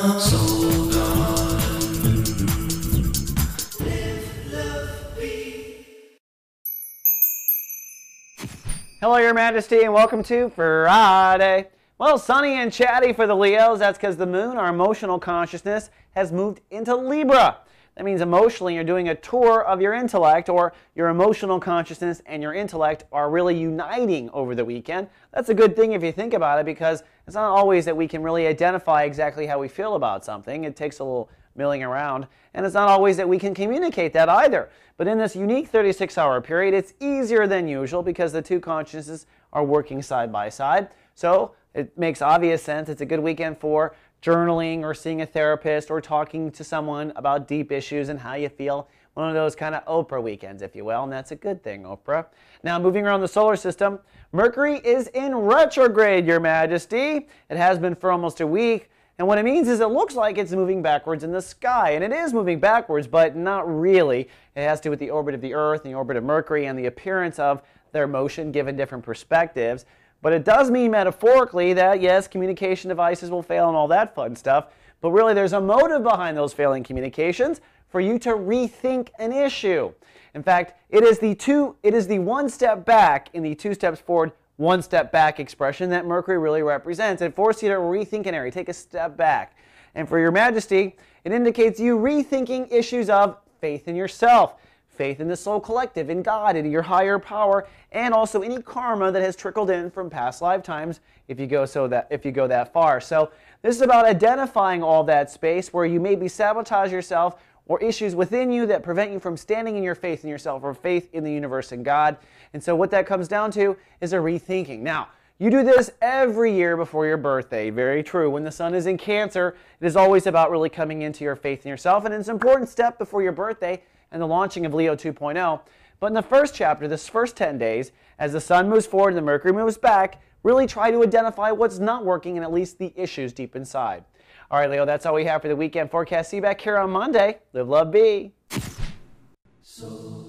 Soul Garden. Live, love, be. Hello, Your Majesty, and welcome to Friday. Well, sunny and chatty for the Leos. That's because the moon, our emotional consciousness, has moved into Libra. That means emotionally you're doing a tour of your intellect, or your emotional consciousness and your intellect are really uniting over the weekend. That's a good thing if you think about it, because it's not always that we can really identify exactly how we feel about something. It takes a little milling around, and it's not always that we can communicate that either. But in this unique 36-hour period, it's easier than usual because the two consciousnesses are working side by side. So it makes obvious sense. It's a good weekend for journaling or seeing a therapist or talking to someone about deep issues and how you feel. One of those kind of Oprah weekends, if you will, and that's a good thing, Oprah. Now, moving around the solar system, Mercury is in retrograde, Your Majesty. It has been for almost a week, and what it means is it looks like it's moving backwards in the sky, and it is moving backwards, but not really. It has to do with the orbit of the Earth and the orbit of Mercury and the appearance of their motion given different perspectives. But it does mean metaphorically that, yes, communication devices will fail and all that fun stuff, but really there's a motive behind those failing communications for you to rethink an issue. In fact, it is the one step back in the two steps forward, one step back expression that Mercury really represents. It forces you to rethink an area, take a step back. And for Your Majesty, it indicates you rethinking issues of faith in yourself, faith in the soul collective, in God, in your higher power, and also any karma that has trickled in from past lifetimes if you go that far. So this is about identifying all that space where you maybe sabotage yourself or issues within you that prevent you from standing in your faith in yourself or faith in the universe and God. And so what that comes down to is a rethinking. Now, you do this every year before your birthday. Very true. When the sun is in Cancer, it is always about really coming into your faith in yourself, and it's an important step before your birthday and the launching of Leo 2.0. But in the first chapter, this first 10 days, as the sun moves forward and the Mercury moves back, really try to identify what's not working and at least the issues deep inside. All right, Leo, that's all we have for the weekend forecast. See you back here on Monday. Live, love, be. Soul